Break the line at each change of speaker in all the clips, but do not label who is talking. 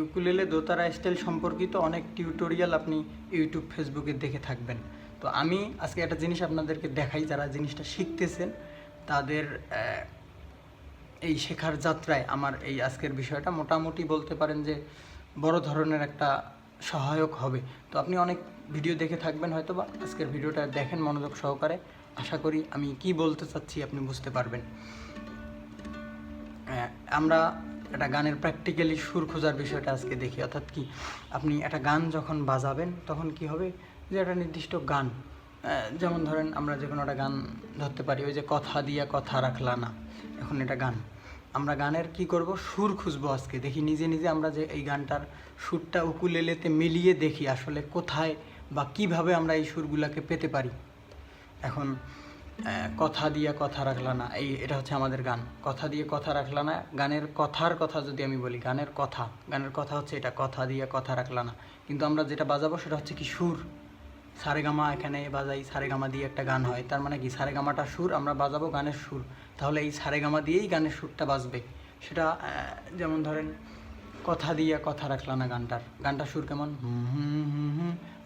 Ukulele দোতারা style সম্পর্কিত অনেক tutorial আপনি ইউটিউব ফেসবুকে দেখে থাকবেন। তো আমি আজকে একটা জিনিস আপনাদেরকে দেখাই, যারা জিনিসটা শিখতেছেন তাদের এই শেখার যাত্রায় আমার এই আজকের বিষয়টা মোটামুটি বলতে পারেন যে বড় ধরনের একটা সহায়ক হবে। তো আপনি অনেক ভিডিও দেখে থাকবেন হয়তো, বা আজকের ভিডিওটা দেখেন মনোযোগ সহকারে, আশা করি আমি কি বলতে চাচ্ছি আপনি বুঝতে পারবেন। আমরা একটা গানের প্র্যাকটিক্যালি সুর খোঁজার বিষয়টা আজকে দেখি। অর্থাৎ কি, আপনি একটা গান যখন বাজাবেন তখন কি হবে, যে একটা নির্দিষ্ট গান, যেমন ধরেন আমরা যে কোনো একটা গান ধরতে পারি, ওই যে কথা দিয়া কথা রাখলা না, এখন এটা গান। আমরা গানের কি করব, সুর খুঁজবো আজকে। দেখি নিজে নিজে আমরা যে এই গানটার সুরটা উকুলেলেতে মিলিয়ে দেখি আসলে কোথায় বা কিভাবে আমরা এই সুরগুলোকে পেতে পারি। এখন কথা দিয়ে কথা রাখলা না, এটা হচ্ছে আমাদের গান। কথা দিয়ে কথা রাখলা না, গানের কথার কথা যদি আমি বলি, গানের কথা হচ্ছে এটা, কথা দিয়ে কথা রাখলা না। কিন্তু আমরা যেটা বাজাবো সেটা হচ্ছে কি, সুর। সারেগামা এখানে বাজাই, সারেগামা দিয়ে একটা গান হয়, তার মানে কি সারেগামাটা সুর, আমরা বাজাবো গানের সুর। তাহলে এই সারেগামা দিয়েই গানের সুরটা বাজবে। সেটা যেমন ধরেন কথা দিয়ে কথা রাখলা না, গানটার সুর কেমন,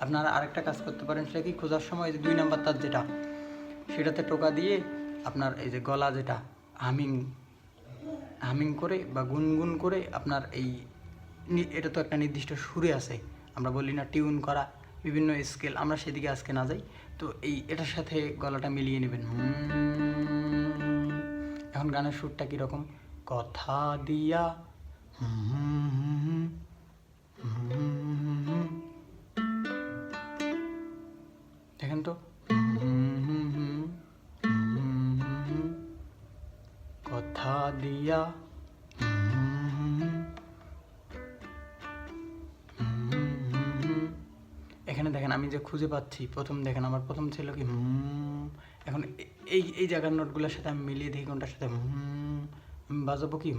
আপনারা আরেকটা কাজ করতে পারেন, সেটা কি, খোঁজার সময় যে 2 নাম্বার তার যেটা, সেটাতে টোকা দিয়ে আপনার এই যে গলা যেটা হামিং করে বা গুনগুন করে আপনার এটা তো একটা নির্দিষ্ট সুরে আছে, আমরা বলি না টিউন করা, বিভিন্ন স্কেল, আমরা সেদিকে আজকে না যাই। তো এটার সাথে গলাটা মিলিয়ে নেবেন। এখন গানের সুরটা কীরকম, কথা দিয়া দেখেন তো, কথা দিয়া এখানে দেখেন আমি যে খুঁজে পাচ্ছি, প্রথম দেখেন আমার প্রথম ছিল কি, এখন এই জায়গার নোটগুলোর সাথে আমি মিলিয়ে দেখি কোনটার সাথে আমি বাজাবো কি,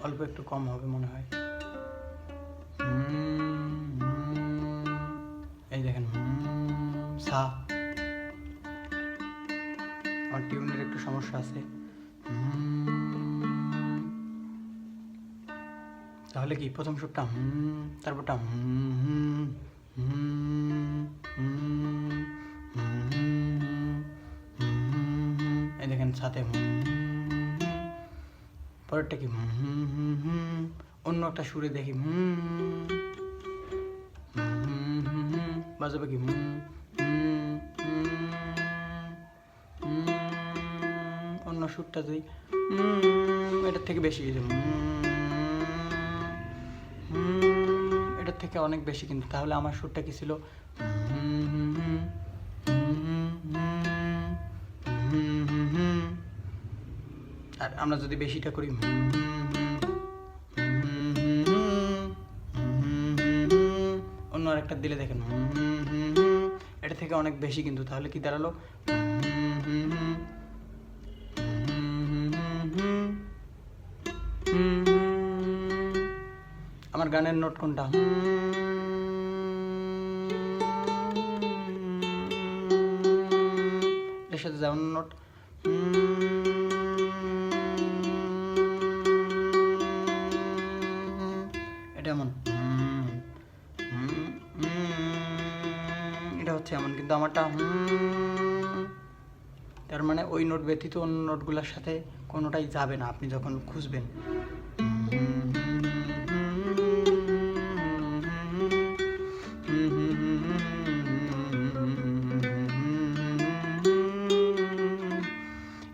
অল্প একটু কম হবে মনে হয়। এই দেখেন সা, আমার টিউনের একটু সমস্যা আছে। তাহলে কি, প্রথম সুরটা তারপরটা এই দেখেন সাথে পরেরটা কি, অন্য একটা সুরে দেখি বাজাবে কি, অন্য সুরটা যদি এটার থেকে বেশি, এটার থেকে অনেক বেশি কিন্তু। তাহলে আমার সুরটা কি ছিল, আর আমরা যদি বেশিটা করি, অন্য আরেকটা দিলে দেখেন এটা থেকে অনেক বেশি কিন্তু। তাহলে কি দাঁড়ালো, আমার গানের নোট কোনটা, এর সাথে যেমন নোট, এটা এমন, এটা হচ্ছে এমন, কিন্তু আমারটা তার মানে ওই নোট ব্যতীত অন্য নোটগুলোর সাথে কোনোটাই যাবে না আপনি যখন খুঁজবেন।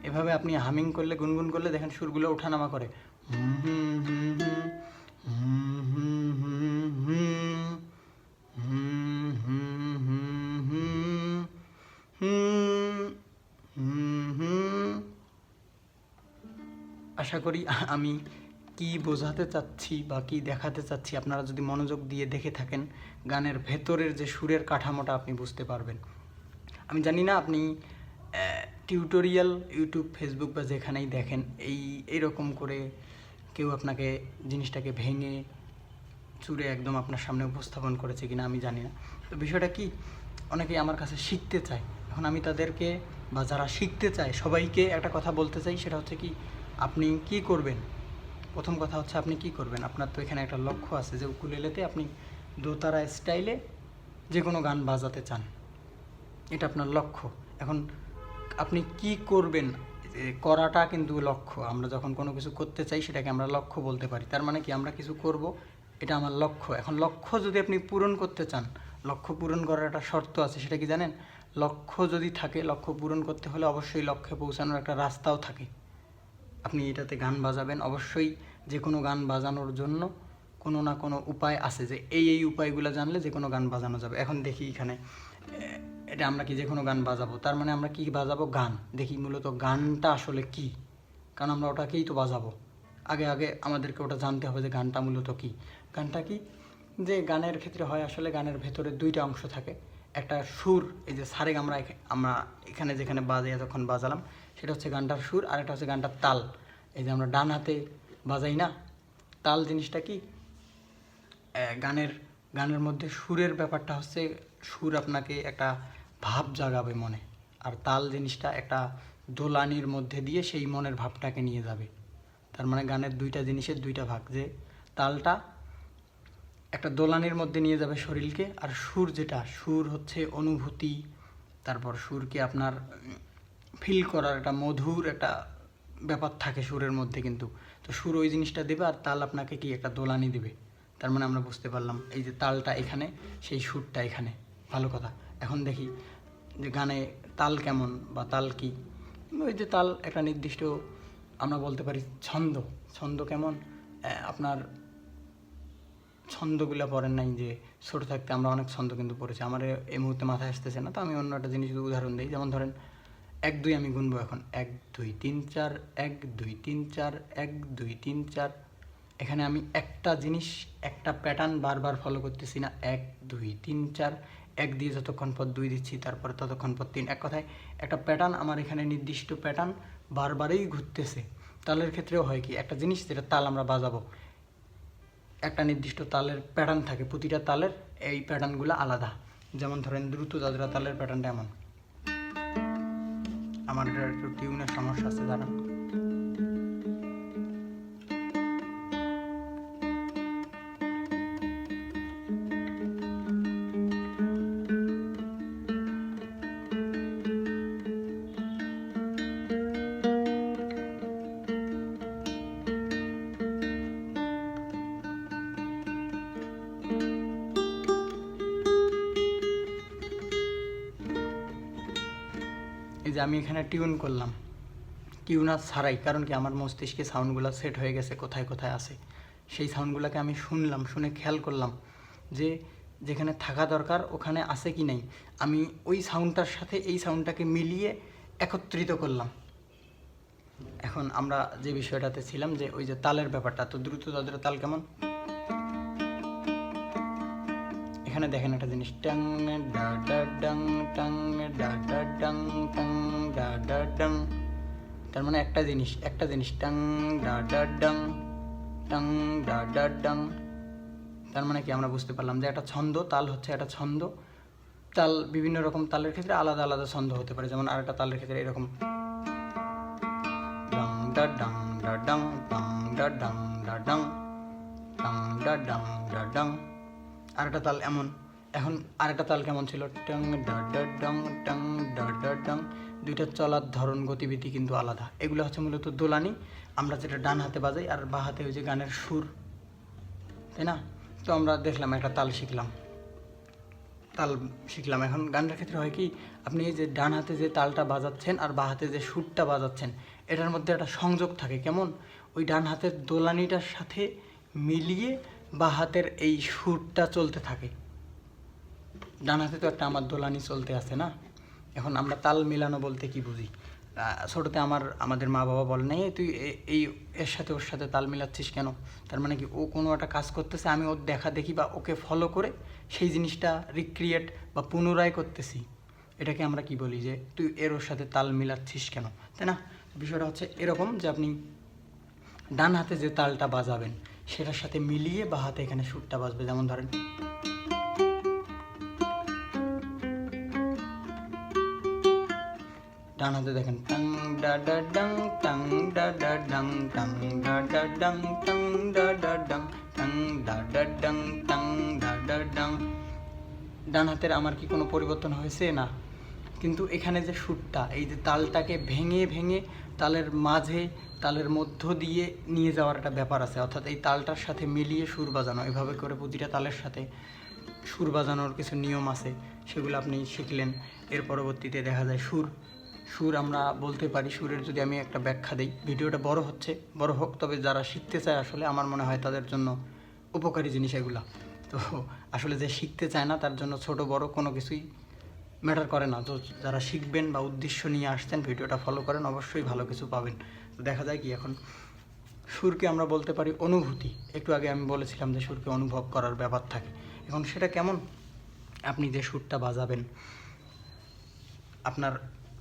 এভাবে আপনি হামিং করলে, গুনগুন করলে দেখেন সুরগুলো ওঠানামা করে। আশা করি আমি কি বোঝাতে চাচ্ছি বা কি দেখাতে চাচ্ছি, আপনারা যদি মনোযোগ দিয়ে দেখে থাকেন, গানের ভেতরের যে সুরের কাঠামোটা আপনি বুঝতে পারবেন। আমি জানি না আপনি টিউটোরিয়াল ইউটিউব ফেসবুক বা যেখানেই দেখেন এইরকম করে কেউ আপনাকে জিনিসটাকে ভেঙে চুরে একদম আপনার সামনে উপস্থাপন করেছে কিনা আমি জানি না। তো বিষয়টা কি, অনেকেই আমার কাছে শিখতে চায়। এখন আমি তাদেরকে বা যারা শিখতে চায় সবাইকে একটা কথা বলতে চাই, সেটা হচ্ছে কি, আপনি কি করবেন? প্রথম কথা হচ্ছে আপনি কি করবেন? আপনার তো এখানে একটা লক্ষ্য আছে যে উকুলেলেতে আপনি দোতারা স্টাইলে যে কোনো গান বাজাতে চান, এটা আপনার লক্ষ্য। এখন আপনি কি করবেন, করাটা কিন্তু লক্ষ্য। আমরা যখন কোনো কিছু করতে চাই সেটাকে আমরা লক্ষ্য বলতে পারি। তার মানে কি, আমরা কিছু করব, এটা আমার লক্ষ্য। এখন লক্ষ্য যদি আপনি পূরণ করতে চান, লক্ষ্য পূরণ করার একটা শর্ত আছে, সেটা কি জানেন? লক্ষ্য যদি থাকে, লক্ষ্য পূরণ করতে হলে অবশ্যই লক্ষ্যে পৌঁছানোর একটা রাস্তাও থাকে। আপনি এটাতে গান বাজাবেন, অবশ্যই যে কোনো গান বাজানোর জন্য কোনো না কোনো উপায় আছে, যে এই উপায়গুলো জানলে যে কোনো গান বাজানো যাবে। এখন দেখি এখানে এটা আমরা কি যে কোনো গান বাজাবো, তার মানে আমরা কি বাজাবো? গান। দেখি মূলত গানটা আসলে কি, কারণ আমরা ওটাকেই তো বাজাবো। আগে আমাদেরকে ওটা জানতে হবে যে গানটা মূলত কি। গানটা কি, যে গানের ক্ষেত্রে হয় আসলে গানের ভেতরে দুইটা অংশ থাকে। একটা সুর, এই যে সারেগ আমরা এখানে যেখানে যখন বাজালাম সেটা হচ্ছে গানটার সুর, আর একটা হচ্ছে গানটার তাল। এই যে আমরা ডান হাতে বাজাই না, তাল জিনিসটা কি, গানের মধ্যে সুরের ব্যাপারটা হচ্ছে, সুর আপনাকে একটা ভাব জাগাবে মনে, আর তাল জিনিসটা একটা দোলানির মধ্যে দিয়ে সেই মনের ভাবটাকে নিয়ে যাবে। তার মানে গানের দুইটা জিনিসের দুইটা ভাগ, যে তালটা একটা দোলানির মধ্যে নিয়ে যাবে শরীরকে, আর সুর হচ্ছে অনুভূতি, তারপর সুরকে আপনার ফিল করার একটা মধুর একটা ব্যাপার থাকে সুরের মধ্যে। কিন্তু তো সুর ওই জিনিসটা দেবে, আর তাল আপনাকে কি একটা দোলানি দেবে। তার মানে আমরা বুঝতে পারলাম এই যে তালটা এখানে, সেই সুরটা এখানে। ভালো কথা। এখন দেখি যে গানে তাল কেমন বা তাল কি। ওই যে তাল একটা নির্দিষ্ট, আমরা বলতে পারি ছন্দ কেমন। আপনার ছন্দগুলো পড়েন নাই যে ছোটো থাকতে? আমরা অনেক ছন্দ কিন্তু পড়েছি, আমার এই মুহূর্তে মাথায় আসতেছে না। তো আমি অন্য একটা জিনিস উদাহরণ দিই, যেমন ধরেন 1 2 আমি গুনবো এখন, 1 2 3 4, 1 2 3 4, 1 2 3 4। এখানে আমি একটা জিনিস, একটা প্যাটার্ন বারবার ফলো করতেছি না। 1 2 3 4, 1 দিয়ে যতক্ষণ পর 2 দিচ্ছি, তারপরে ততক্ষণ পর 3। এক কথায় একটা প্যাটার্ন, আমার এখানে নির্দিষ্ট প্যাটার্ন বারবারই ঘুরতেছে। তালের ক্ষেত্রেও হয় কি, একটা জিনিস যেটা তাল আমরা বাজাবো, একটা নির্দিষ্ট তালের প্যাটার্ন থাকে, প্রতিটা তালের এই প্যাটার্নগুলো আলাদা। যেমন ধরেন দ্রুত দাদরা তালের প্যাটার্নটা এমন। আমার একটু টিউনের সমস্যা আছে, দাঁড়ান। এই যে আমি এখানে টিউন করলাম, টিউনার ছাড়াই, কারণ কি আমার মস্তিষ্কে সাউন্ডগুলো সেট হয়ে গেছে কোথায় কোথায় আছে। সেই সাউন্ডগুলোকে আমি শুনলাম, শুনে খেয়াল করলাম যে যেখানে থাকা দরকার ওখানে আছে কি নাই। আমি ওই সাউন্ডটার সাথে এই সাউন্ডটাকে মিলিয়ে একত্রিত করলাম। এখন আমরা যে বিষয়টাতে ছিলাম, যে ওই যে তালের ব্যাপারটা, তো দ্রুত দাদরা তাল কেমন। এখানে দেখেন একটা জিনিস, টাং ডা ডা ডাং, টাং ডা ডা ডাং, টাং ডা ডা ডাং। তার মানে একটা জিনিস টাং ডা ডা ডাং, টাং ডা ডা ডাং। তার মানে কি, আমরা বুঝতে পারলাম যে একটা ছন্দ, তাল হচ্ছে একটা ছন্দ। তাল বিভিন্ন রকম, তালের ক্ষেত্রে আলাদা আলাদা ছন্দ হতে পারে। যেমন আরেকটা তালের ক্ষেত্রে এরকম, ডাং ডা ডাং ডা ডাং, টাং ডা ডাং ডা ডাং, টাং ডা ডাং ডা ডাং। আরেকটা তাল এমন। এখন আরেকটা তাল কেমন ছিল, টং ডা ডা ডং, টং ডা ডা ডং। দুইটা চলার ধরন, গতিবিধি কিন্তু আলাদা। এগুলো হচ্ছে মূলত দোলানি, আমরা যেটা ডান হাতে বাজাই, আর বাঁ হাতে ওই যে গানের সুর, তাই না? তো আমরা দেখলাম একটা তাল শিখলাম। এখন গানের ক্ষেত্রে হয় কি, আপনি এই যে ডান হাতে যে তালটা বাজাচ্ছেন আর বাঁ হাতে যে সুরটা বাজাচ্ছেন, এটার মধ্যে একটা সংযোগ থাকে। কেমন? ওই ডান হাতের দোলানিটার সাথে মিলিয়ে বাঁ হাতের এই সুরটা চলতে থাকে। ডান হাতে তো একটা আমার দোলানি চলতে আছে না। এখন আমরা তাল মিলানো বলতে কি বুঝি? ছোটোতে আমাদের মা বাবা বলে নাই, তুই এই এর সাথে ওর সাথে তাল মিলাচ্ছিস কেন? তার মানে কি, ও কোনো একটা কাজ করতেছে, আমি ওর দেখা দেখি বা ওকে ফলো করে সেই জিনিসটা রিক্রিয়েট বা পুনরায় করতেছি। এটাকে আমরা কি বলি, যে তুই ওর সাথে তাল মিলাচ্ছিস কেন, তাই না? বিষয়টা হচ্ছে এরকম, যে আপনি ডান হাতে যে তালটা বাজাবেন সেটার সাথে মিলিয়ে বাঁ হাতে এখানে সুরটা বাজবে। যেমন ধরেন, ডান হাতে দেখেন টাং ডা ডা ডাং টাং ডা ডা ডাং টাং ডা ডা ডাং টাং ডা ডা ডাং টাং ডা ডা ডাং টাং ডা ডা ডাং। ডান হাতের আমার কি কোনো পরিবর্তন হয়েছে? না। কিন্তু এখানে যে সুরটা, এই যে তালটাকে ভেঙে ভেঙে তালের মাঝে, তালের মধ্য দিয়ে নিয়ে যাওয়ার একটা ব্যাপার আছে, অর্থাৎ এই তালটার সাথে মিলিয়ে সুর বাজানো, এভাবে করে প্রতিটা তালের সাথে সুর বাজানোর কিছু নিয়ম আছে, সেগুলো আপনি শিখলেন। এর পরবর্তীতে দেখা যায় সুর আমরা বলতে পারি। সুরের যদি আমি একটা ব্যাখ্যা দিই, ভিডিওটা বড় হোক, তবে যারা শিখতে চায় আসলে আমার মনে হয় তাদের জন্য উপকারী জিনিস এগুলা। তো আসলে যে শিখতে চায় না তার জন্য ছোট বড় কোনো কিছুই ম্যাটার করে না। তো যারা শিখবেন বা উদ্দেশ্য নিয়ে আসছেন, ভিডিওটা ফলো করেন, অবশ্যই ভালো কিছু পাবেন। তো দেখা যায় কি, এখন সুরকে আমরা বলতে পারি অনুভূতি। একটু আগে আমি বলেছিলাম যে সুরকে অনুভব করার ব্যাপার থাকে। এখন সেটা কেমন? আপনি যে সুরটা বাজাবেন, আপনার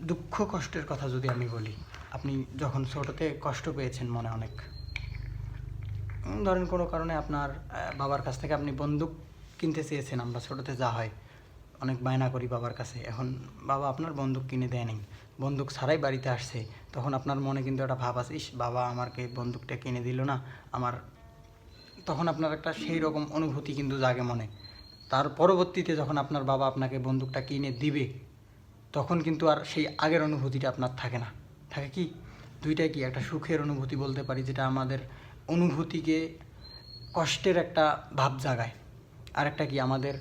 দুঃখ কষ্টের কথা যদি আমি বলি, আপনি যখন ছোটোতে কষ্ট পেয়েছেন মনে অনেক, ধরেন কোনো কারণে আপনার বাবার কাছ থেকে আপনি বন্দুক কিনতে চেয়েছেন, আমরা ছোটোতে যা হয় অনেক বায়না করি বাবার কাছে, এখন বাবা আপনার বন্দুক কিনে দেয় নাই, বন্দুক ছাড়াই বাড়িতে আসছে, তখন আপনার মনে কিন্তু একটা ভাব আছে, ইস বাবা আমাকে বন্দুকটা কিনে দিল না আমার, তখন আপনার একটা সেই রকম অনুভূতি কিন্তু জাগে মনে। তার পরবর্তীতে যখন আপনার বাবা আপনাকে বন্দুকটা কিনে দিবে, তখন কিন্তু আর সেই আগের অনুভূতিটা আপনার থাকে না। থাকে কি, দুইটাই কি একটা সুখের অনুভূতি বলতে পারি, যেটা আমাদের অনুভূতিকে কষ্টের একটা ভাব জাগায়, আর একটা কি আমাদের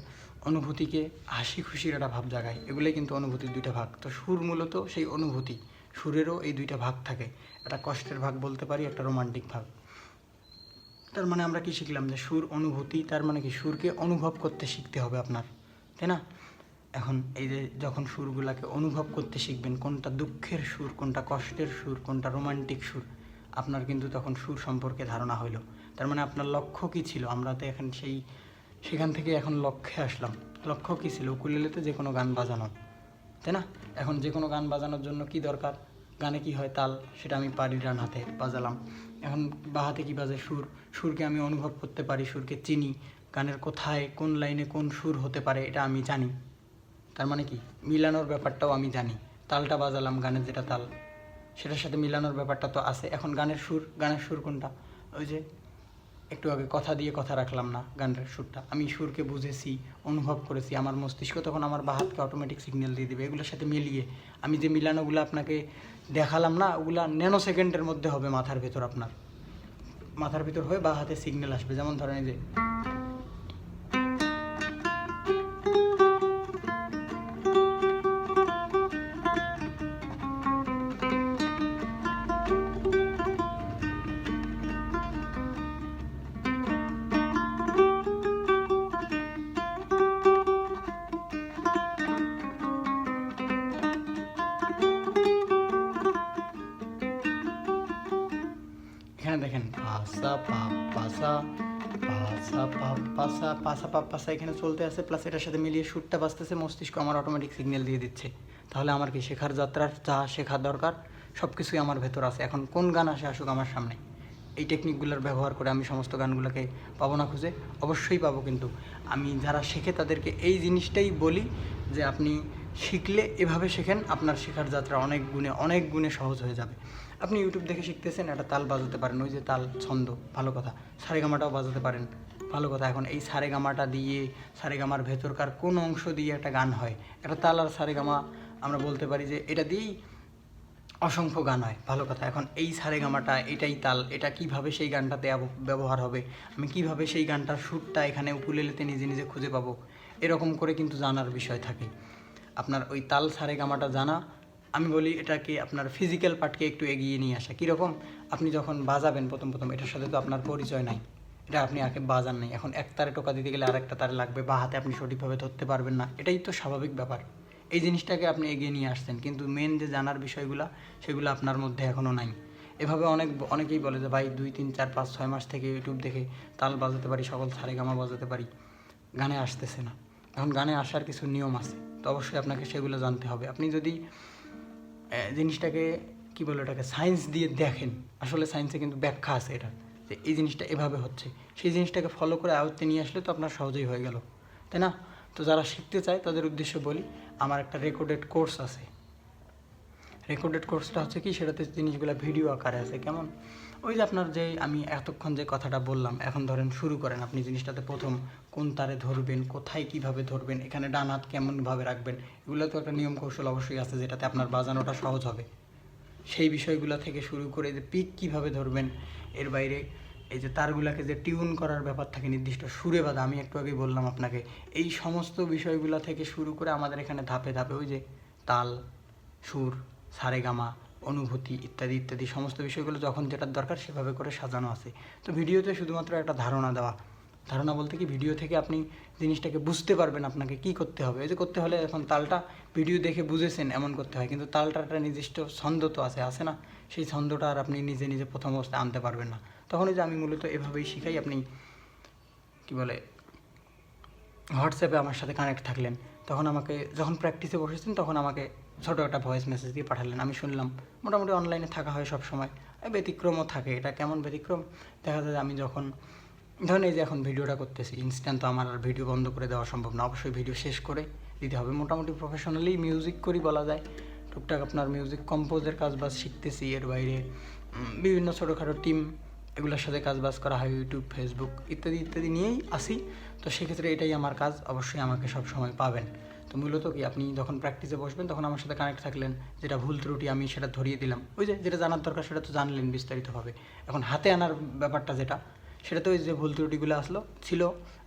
অনুভূতিকে হাসি খুশির একটা ভাব জাগায়। এগুলোই কিন্তু অনুভূতির দুইটা ভাগ। তো সুর মূলত সেই অনুভূতি, সুরেরও এই দুইটা ভাগ থাকে, একটা কষ্টের ভাগ বলতে পারি, একটা রোমান্টিক ভাগ। তার মানে আমরা কি শিখলাম, যে সুর অনুভূতি, তার মানে কি সুরকে অনুভব করতে শিখতে হবে আপনার, তাই না? এখন এই যে যখন সুরগুলাকে অনুভব করতে শিখবেন, কোনটা দুঃখের সুর, কোনটা কষ্টের সুর, কোনটা রোমান্টিক সুর, আপনার কিন্তু তখন সুর সম্পর্কে ধারণা হইলো। তার মানে আপনার লক্ষ্য কী ছিল? আমরা তো এখন সেখান থেকে এখন লক্ষ্যে আসলাম। লক্ষ্য কী ছিল? উকুলেলেতে যে কোনো গান বাজানো, তাই না? এখন যে কোনো গান বাজানোর জন্য কি দরকার? গানে কি হয়? তাল, সেটা আমি পারি, ডান হাতে বাজালাম। এখন বাঁ হাতে কী বাজে? সুরকে আমি অনুভব করতে পারি, সুরকে চিনি, গানের কোথায় কোন লাইনে কোন সুর হতে পারে এটা আমি জানি। তার মানে কি, মিলানোর ব্যাপারটাও আমি জানি। তালটা বাজালাম, গানের যেটা তাল, সেটার সাথে মিলানোর ব্যাপারটা তো আছে। এখন গানের সুর কোনটা? ওই যে একটু আগে কথা দিয়ে কথা রাখলাম না, গানের সুরটা আমি সুরকে বুঝেছি, অনুভব করেছি, আমার মস্তিষ্ক তখন আমার বাঁ হাতকে অটোমেটিক সিগন্যাল দিয়ে দেবে। এগুলোর সাথে মিলিয়ে আমি যে মিলানোগুলো আপনাকে দেখালাম না, ওগুলা ন্যানো সেকেন্ডের মধ্যে হবে মাথার ভেতর, আপনার মাথার ভিতর হয়ে বাঁ হাতে সিগন্যাল আসবে। যেমন ধরেন এই যে এখানে দেখেন পাসা পা পাসা, পাসা পা পাসা, পাসা পা পাসা এখানে চলতে আছে, প্লাস এটার সাথে মিলিয়ে সুরটা বাজতেছে, মস্তিষ্ক আমার অটোমেটিক সিগন্যাল দিয়ে দিচ্ছে। তাহলে আমার কি শেখার যাত্রার যা শেখা দরকার সব কিছুই আমার ভেতর আছে। এখন কোন গান আসুক আমার সামনে, এই টেকনিকগুলোর ব্যবহার করে আমি সমস্ত গানগুলোকে পাবো না খুঁজে? অবশ্যই পাবো। কিন্তু আমি যারা শেখে তাদেরকে এই জিনিসটাই বলি যে আপনি শিখলে এভাবে শেখেন, আপনার শেখার যাত্রা অনেক গুণে সহজ হয়ে যাবে। আপনি ইউটিউব দেখে শিখতেছেন, একটা তাল বাজাতে পারেন, ওই যে তাল ছন্দ, ভালো কথা। সারেগামাটাও বাজাতে পারেন, ভালো কথা। এখন এই সারেগামাটা দিয়ে, সারেগামার ভেতরকার কোন অংশ দিয়ে একটা গান হয়, একটা তাল আর সারেগামা আমরা বলতে পারি যে এটা দিয়েই অসংখ্য গান হয়, ভালো কথা। এখন এই সারেগামাটা, এটাই তাল, এটা কিভাবে সেই গানটাতে ব্যবহার হবে, আমি কিভাবে সেই গানটার সুরটা এখানে উকুলেলেতে নিজে নিজে খুঁজে পাবো, এরকম করে কিন্তু জানার বিষয় থাকে। আপনার ওই তাল সারেগামাটা জানা, আমি বলি এটাকে আপনার ফিজিক্যাল পার্টকে একটু এগিয়ে নিয়ে আসা। কীরকম? আপনি যখন বাজাবেন প্রথম এটার সাথে তো আপনার পরিচয় নাই, এটা আপনি আগে বাজান নাই। এখন এক তারে টোকা দিতে গেলে আরেকটা তারে লাগবে, বা হাতে আপনি সঠিকভাবে ধরতে পারবেন না, এটাই তো স্বাভাবিক ব্যাপার। এই জিনিসটাকে আপনি এগিয়ে নিয়ে আসছেন, কিন্তু মেন যে জানার বিষয়গুলো সেগুলো আপনার মধ্যে এখনও নাই। এভাবে অনেকেই বলে যে ভাই 2, 3, 4, 5, 6 মাস থেকে ইউটিউব দেখে তাল বাজাতে পারি, সকল সারেগামা বাজাতে পারি, গানে আসতেছে না। এখন গানে আসার কিছু নিয়ম আছে, তো অবশ্যই আপনাকে সেগুলো জানতে হবে। আপনি যদি জিনিসটাকে কী বলে, এটাকে সায়েন্স দিয়ে দেখেন, আসলে সায়েন্সে কিন্তু ব্যাখ্যা আছে এটা, যে এই জিনিসটা এভাবে হচ্ছে, সেই জিনিসটাকে ফলো করে আয়ত্তে নিয়ে আসলে তো আপনার সহজেই হয়ে গেল, তাই না? তো যারা শিখতে চায় তাদের উদ্দেশ্যে বলি, আমার একটা রেকর্ডেড কোর্স আছে, রেকর্ডেড কোর্সটা হচ্ছে কি, সেটাতে জিনিসগুলো ভিডিও আকারে আছে। কেমন? ওই যে আপনার যে আমি এতক্ষণ যে কথাটা বললাম, এখন ধরেন শুরু করেন আপনি জিনিসটাতে। প্রথম কোন তারে ধরবেন, কোথায় কিভাবে ধরবেন, এখানে ডান হাত কেমনভাবে রাখবেন, এগুলো তো একটা নিয়ম কৌশল অবশ্যই আছে যেটাতে আপনার বাজানোটা সহজ হবে। সেই বিষয়গুলো থেকে শুরু করে যে পিক কীভাবে ধরবেন, এর বাইরে এই যে তারগুলাকে যে টিউন করার ব্যাপার থাকে নির্দিষ্ট সুরে বাঁধা, আমি একটু আগেই বললাম আপনাকে, এই সমস্ত বিষয়গুলো থেকে শুরু করে আমাদের এখানে ধাপে ধাপে ওই যে তাল, সুর, সারেগামা, অনুভূতি ইত্যাদি ইত্যাদি সমস্ত বিষয়গুলো যখন যেটার দরকার সেভাবে করে সাজানো আছে। তো ভিডিওতে শুধুমাত্র একটা ধারণা দেওয়া, ধারণা বলতে কি, ভিডিও থেকে আপনি জিনিসটাকে বুঝতে পারবেন আপনাকে কি করতে হবে। এই যে করতে হলে এখন তালটা ভিডিও দেখে বুঝেছেন এমন করতে হয়, কিন্তু তালটার একটা নির্দিষ্ট ছন্দ তো আছে না, সেই ছন্দটা আর আপনি নিজে নিজে প্রথম অবস্থায় আনতে পারবেন না। তখন এই যে আমি মূলত এভাবেই শিখাই। আপনি কি বলে হোয়াটসঅ্যাপে আমার সাথে কানেক্ট থাকলেন, তখন আমাকে যখন প্র্যাকটিসে বসেছেন তখন আমাকে ছোটো একটা ভয়েস মেসেজ দিয়ে পাঠালেন, আমি শুনলাম। মোটামুটি অনলাইনে থাকা হয় সব সময়, ব্যতিক্রমও থাকে। এটা কেমন ব্যতিক্রম? দেখা যায় আমি যখন ধরেন এই যে এখন ভিডিওটা করতেছি, ইনস্ট্যান্ট তো আমার আর ভিডিও বন্ধ করে দেওয়া সম্ভব না, অবশ্যই ভিডিও শেষ করে দিতে হবে। মোটামুটি প্রফেশনালি মিউজিক করি বলা যায়, টুকটাক আপনার মিউজিক কম্পোজের কাজবাজ শিখতেছি। এর বাইরে বিভিন্ন ছোটোখাটো টিম এগুলোর সাথে কাজবাজ করা হয়, ইউটিউব, ফেসবুক ইত্যাদি ইত্যাদি নিয়েই আসি। তো সেক্ষেত্রে এটাই আমার কাজ, অবশ্যই আমাকে সব সময় পাবেন। তো মূলত কি, আপনি যখন প্র্যাকটিসে বসবেন তখন আমার সাথে কানেক্ট থাকলেন, যেটা ভুল ত্রুটি আমি সেটা ধরিয়ে দিলাম। ওই যে যেটা জানার দরকার সেটা তো জানলেন বিস্তারিতভাবে। এখন হাতে আনার ব্যাপারটা যেটা, সেটা তো ওই যে ভুল ত্রুটিগুলো ছিল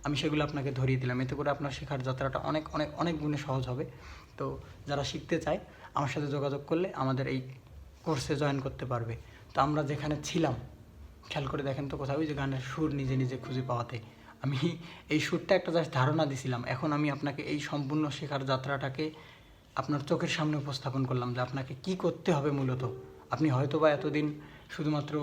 আমি সেগুলো আপনাকে ধরিয়ে দিলাম। এতে করে আপনার শেখার যাত্রাটা অনেক অনেক অনেক গুণে সহজ হবে। তো যারা শিখতে চায় আমার সাথে যোগাযোগ করলে আমাদের এই কোর্সে জয়েন করতে পারবে। তো আমরা যেখানে ছিলাম, খেয়াল করে দেখেন তো কোথাও ওই যে গানের সুর নিজে নিজে খুঁজে পাওয়াতে আমি এই সুরটা একটা জাস্ট ধারণা দিছিলাম। এখন আমি আপনাকে এই সম্পূর্ণ শেখার যাত্রাটাকে আপনার চোখের সামনে উপস্থাপন করলাম যে আপনাকে কি করতে হবে মূলত। আপনি হয়তো বা এতদিন শুধুমাত্র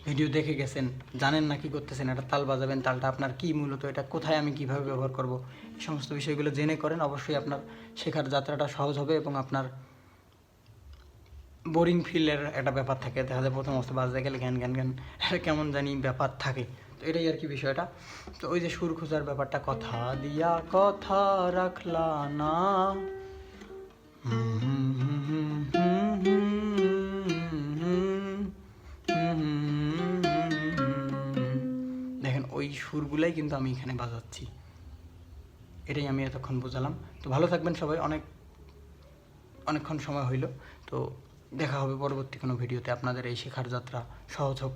ভিডিও দেখে গেছেন, জানেন না কী করতেছেন, একটা তাল বাজাবেন, তালটা আপনার কী মূলত, এটা কোথায় আমি কীভাবে ব্যবহার করব, এই সমস্ত বিষয়গুলো জেনে করেন, অবশ্যই আপনার শেখার যাত্রাটা সহজ হবে। এবং আপনার বোরিং ফিলের একটা ব্যাপার থাকে, দেখা যায় প্রথম অবস্থা বাজতে গেলে জ্ঞান জ্ঞান জ্ঞান একটা কেমন জানি ব্যাপার থাকে। তো এটাই আর কি বিষয়টা। তো ওই যে সুর খোঁজার ব্যাপারটা, কথা দিয়া কথা রাখলা না, দেখেন ওই সুরগুলাই কিন্তু আমি এখানে বাজাচ্ছি, এটাই আমি এতক্ষণ বোঝালাম। তো ভালো থাকবেন সবাই, অনেকক্ষণ সময় হইল। তো দেখা হবে পরবর্তী কোনো ভিডিওতে। আপনাদের এই শেখার যাত্রা সহজ হোক।